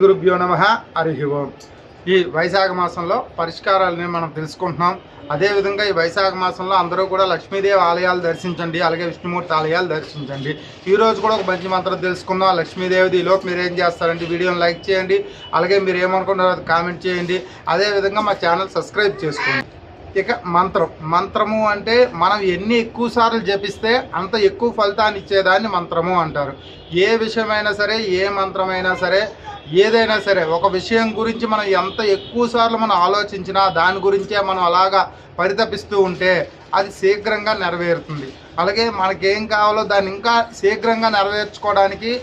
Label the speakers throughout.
Speaker 1: గురుభ్యో నమః. హరి ఓం. ఈ వైశాఖ మాసంలో పరిష్కారాలని మనం తెలుసుకుంటున్నాం. అదేవిధంగా ఈ వైశాఖ మాసంలో అందరూ కూడా లక్ష్మీదేవి ఆలయాలు దర్శించండి, అలాగే విష్ణుమూర్తి ఆలయాలు దర్శించండి. ఈరోజు కూడా ఒక మంచి మంత్రం తెలుసుకుందాం. లక్ష్మీదేవిది ఈలోపు మీరు ఏం చేస్తారంటే వీడియోని లైక్ చేయండి, అలాగే మీరు ఏమనుకుంటారో అది కామెంట్ చేయండి. అదేవిధంగా మా ఛానల్ సబ్స్క్రైబ్ చేసుకోండి. ఇక మంత్రము అంటే మనం ఎన్ని ఎక్కువ సార్లు జపిస్తే అంత ఎక్కువ ఫలితాన్ని ఇచ్చేదాన్ని మంత్రము అంటారు. ఏ విషయమైనా సరే, ఏ మంత్రమైనా సరే, ఏదైనా సరే ఒక విషయం గురించి మనం ఎంత ఎక్కువ సార్లు మనం ఆలోచించినా దాని గురించే మనం అలాగా పరితపిస్తూ ఉంటే అది శీఘ్రంగా నెరవేరుతుంది. అలాగే మనకేం కావాలో దాన్ని ఇంకా శీఘ్రంగా నెరవేర్చుకోవడానికి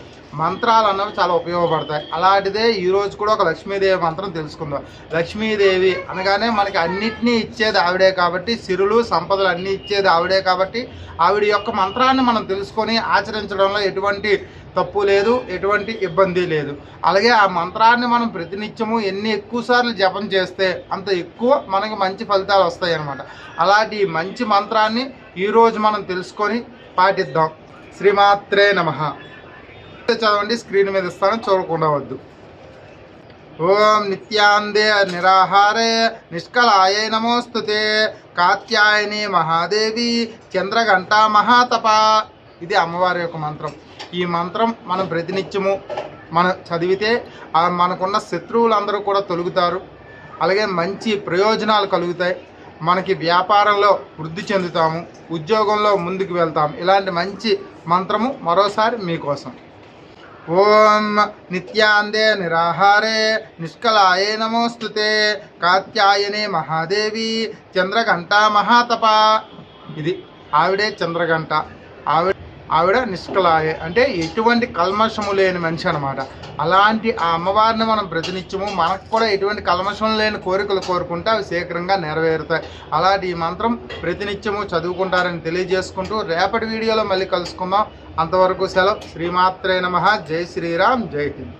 Speaker 1: మంత్రాలు అన్నవి చాలా ఉపయోగపడతాయి. అలాంటిదే ఈరోజు కూడా ఒక లక్ష్మీదేవి మంత్రం తెలుసుకుందాం. లక్ష్మీదేవి అనగానే మనకి అన్నిటినీ ఇచ్చేది ఆవిడే కాబట్టి, సిరులు సంపదలు అన్నీ ఇచ్చేది ఆవిడే కాబట్టి ఆవిడ యొక్క మంత్రాన్ని మనం తెలుసుకొని ఆచరించడంలో ఎటువంటి తప్పు లేదు, ఎటువంటి ఇబ్బంది లేదు. అలాగే ఆ మంత్రాన్ని మనం ప్రతినిత్యము ఎన్ని ఎక్కువ సార్లు జపం చేస్తే అంత ఎక్కువ మనకి మంచి ఫలితాలు వస్తాయి అన్నమాట. అలాంటి మంచి మంత్రాన్ని ఈరోజు మనం తెలుసుకొని పాటిద్దాం. శ్రీమాత్రే నమః. చదవండి, స్క్రీన్ మీద ఇస్తాను, చూడకుండా వద్దు. ఓం నిత్యాందే నిరాహారే నిష్కలాయై నమోస్తుతే కాత్యాయని మహాదేవి చంద్రఘంటా మహాతప. ఇది అమ్మవారి యొక్క మంత్రం. ఈ మంత్రం మనం ప్రతినిత్యము మనం చదివితే మనకున్న శత్రువులందరూ కూడా తొలుగుతారు. అలాగే మంచి ప్రయోజనాలు కలుగుతాయి. మనకి వ్యాపారంలో వృద్ధి చెందుతాము, ఉద్యోగంలో ముందుకు వెళ్తాం. ఇలాంటి మంచి మంత్రము మరోసారి మీకోసం. ఓం నిత్యాందే నిరాహారే నిష్కలాయే నమోస్తుతే కాత్యాయనే మహాదేవి చంద్రఘంటా మహాతప. ఇది ఆవిడే చంద్రఘంట, ఆవిడ నిష్కలాయే అంటే ఎటువంటి కల్మషము లేని మనిషి అనమాట. అలాంటి ఆ అమ్మవారిని మనం ప్రతినిత్యము మనకు కూడా ఎటువంటి కల్మషం లేని కోరికలు కోరుకుంటే అవి శీఘ్రంగా నెరవేరుతాయి. అలాంటి ఈ మంత్రం ప్రతినిత్యము చదువుకుంటారని తెలియజేసుకుంటూ రేపటి వీడియోలో మళ్ళీ కలుసుకుందాం. అంతవరకు సెలవు. శ్రీమాత్రే నమః. జై శ్రీరామ్, జై హింద్.